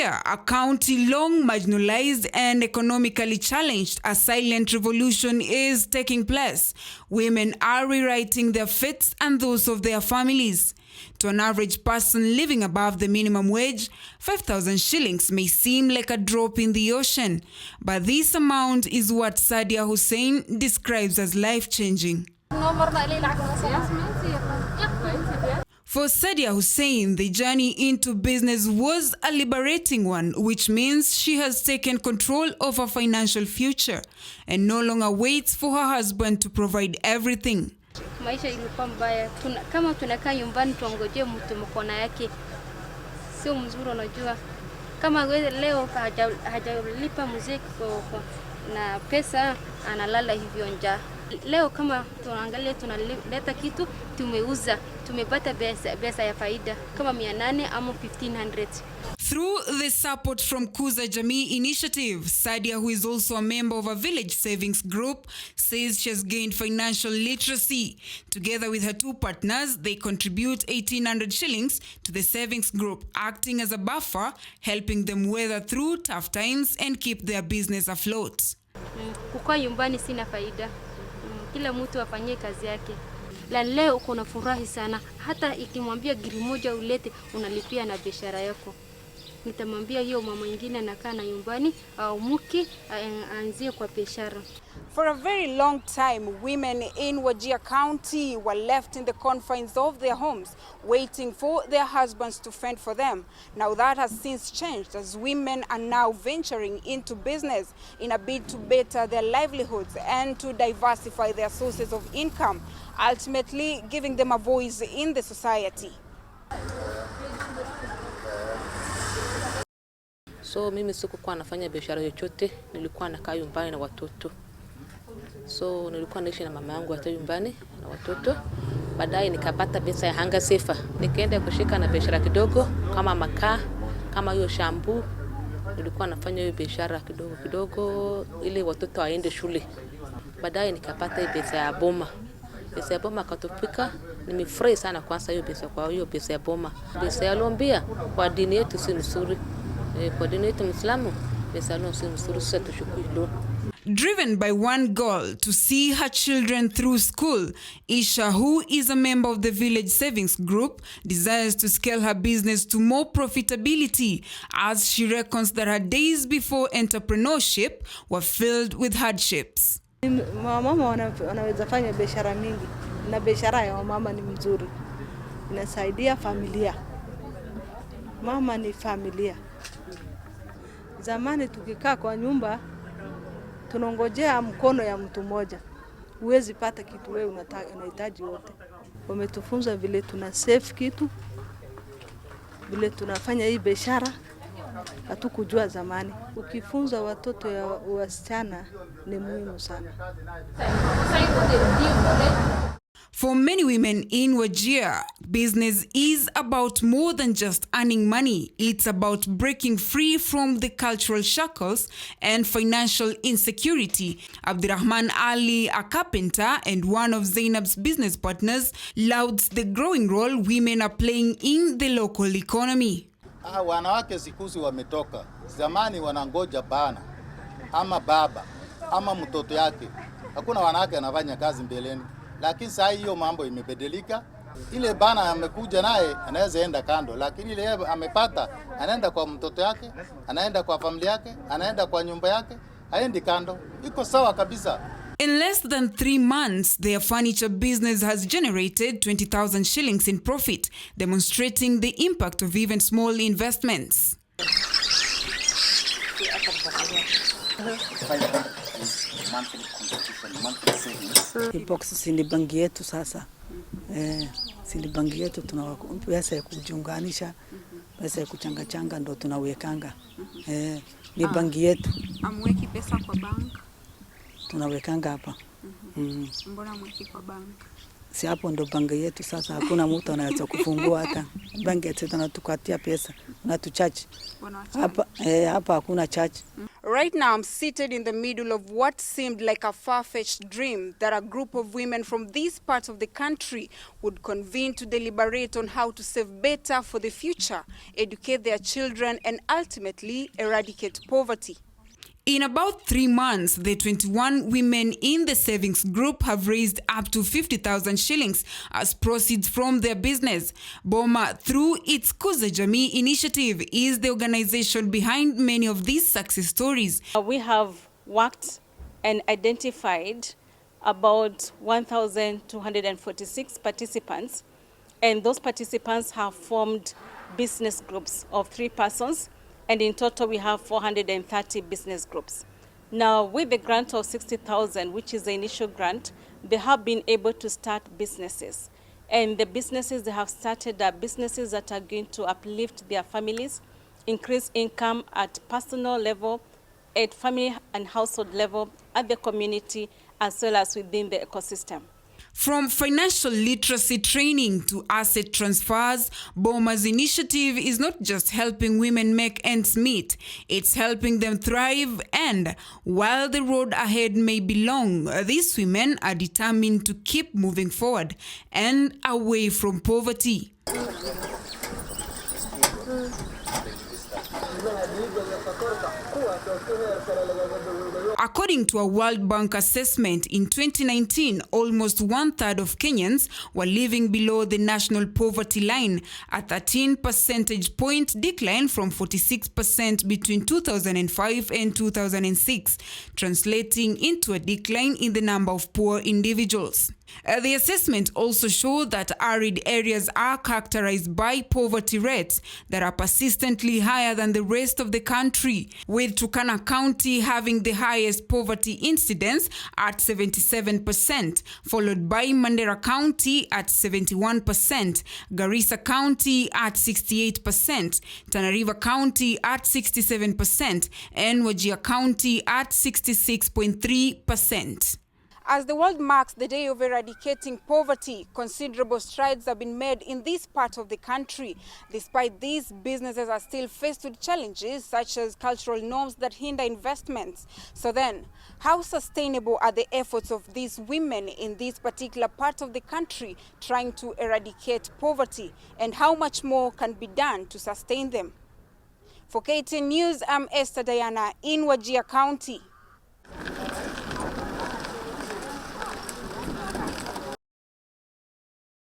Wajir, a county long marginalized and economically challenged, a silent revolution is taking place. Women are rewriting their fates and those of their families. To an average person living above the minimum wage, 5,000 shillings may seem like a drop in the ocean, but this amount is what Sadia Hussein describes as life-changing. For Sadia Hussein, the journey into business was a liberating one, which means she has taken control of her financial future and no longer waits for her husband to provide everything. Maisha ilikuwa mbaya. Kama tunakaa nyumbani tuongojee mtu mkono yake sio mzuri, unajua. Kama leo hajalipa muziki na pesa, analala hivyo njaa. Leo kama tunaangalia tunaleta kitu, tumeuza, tumepata pesa ya faida kama 800 ama 1500. Through the support from Kuza Jamii initiative, Sadia, who is also a member of a village savings group, says she has gained financial literacy. Together with her two partners, they contribute 1,800 shillings to the savings group, acting as a buffer, helping them weather through tough times and keep their business afloat. Kukaa nyumbani sina faida. Kila mtu afanyie kazi yake. Leo uko na furahi sana. Hata ikimwambia giri moja ulete, unalipia na biashara yako. Nitamwambia hiyo mama mwingine anakaa na nyumbani au mke aanzie kwa biashara. For a very long time, women in Wajir County were left in the confines of their homes, waiting for their husbands to fend for them. Now that has since changed, as women are now venturing into business in a bid to better their livelihoods and to diversify their sources of income, ultimately giving them a voice in the society. So mimi sikuwa nafanya biashara yoyote, nilikuwa nakaa nyumbani na watoto. So nilikuwa naishi na mama yangu hata nyumbani na watoto. Baadaye nikapata pesa ya hanga sefa. Nikaenda kushika na biashara kidogo kama makaa, kama hiyo shampoo. Nilikuwa nafanya hiyo biashara kidogo ili watoto waende shule. Baadaye nikapata hiyo pesa ya boma. Pesa ya boma katopika, nimefurahi sana kwanza hiyo pesa, kwa hiyo pesa ya boma. Pesa ya lombia kwa dini yetu si nzuri. Kwa dini yetu Muislamu pesa no si nzuri, sasa tushukuru. Driven by one goal, to see her children through school, Isha, who is a member of the village savings group, desires to scale her business to more profitability, as she reckons that her days before entrepreneurship were filled with hardships. Mama wanaweza fanya biashara mingi, na biashara ya mama ni mzuri, inasaidia familia. Mama ni familia. Zamani tukikaa kwa nyumba tunongojea mkono ya mtu mmoja, huwezi pata kitu wewe unahitaji wote. Wametufunza vile tuna save kitu, vile tunafanya hii biashara, hatukujua zamani. Ukifunza watoto ya wasichana ni muhimu sana. For many women in Wajir, business is about more than just earning money. It's about breaking free from the cultural shackles and financial insecurity. Abdirahman Ali, a carpenter and one of Zainab's business partners, lauds the growing role women are playing in the local economy. Wanawake sikuzi wametoka. Zamani wanangoja bana ama baba ama mtoto yake. Hakuna wanawake anafanya kazi mbeleni. Lakini sasa hiyo mambo imebadilika. Ile bana amekuja naye anaweza enda kando, lakini ile amepata anaenda kwa mtoto yake, anaenda kwa familia yake, anaenda kwa nyumba yake, haendi kando. Iko sawa kabisa. In less than 3 months, their furniture business has generated 20,000 shillings in profit, demonstrating the impact of even small investments. Box si bangi yetu sasa. Si bangi yetu, tuna pesa ya kujiunganisha, pesa ya kuchanga ndo tunawekanga. Ni bangi yetu. Amweki pesa kwa bank? Tunawekanga hapa. Mbona mweki kwa bank? Si hapo ndo bangi yetu sasa, hakuna mtu anaweza kufungua hata. Bangi yetu tunatukatia pesa, na tuchaji. Hapa hakuna charge. Right now, I'm seated in the middle of what seemed like a far-fetched dream that a group of women from these parts of the country would convene to deliberate on how to save better for the future, educate their children, and ultimately eradicate poverty. In about 3 months, the 21 women in the savings group have raised up to 50,000 shillings as proceeds from their business. Boma, through its Kuza Jamii initiative, is the organization behind many of these success stories. We have worked and identified about 1,246 participants, and those participants have formed business groups of 3 persons. And in total, we have 430 business groups. Now, with the grant of 60,000, which is the initial grant, they have been able to start businesses. And the businesses they have started are businesses that are going to uplift their families, increase income at personal level, at family and household level, at the community, as well as within the ecosystem. From financial literacy training to asset transfers, Boma's initiative is not just helping women make ends meet, it's helping them thrive. And while the road ahead may be long, these women are determined to keep moving forward and away from poverty. According to a World Bank assessment, in 2019, almost 1/3 of Kenyans were living below the national poverty line, a 13 percentage point decline from 46% between 2005 and 2006, translating into a decline in the number of poor individuals. The assessment also showed that arid areas are characterized by poverty rates that are persistently higher than the rest of the country, with Turkana County having the highest poverty incidence at 77%, followed by Mandera County at 71%, Garissa County at 68%, Tana River County at 67%, and Wajir County at 66.3%. As the world marks the day of eradicating poverty, considerable strides have been made in this part of the country. Despite these, businesses are still faced with challenges such as cultural norms that hinder investments. So then, how sustainable are the efforts of these women in this particular part of the country trying to eradicate poverty, and how much more can be done to sustain them? For KTN News, I'm Esther Diana in Wajir County.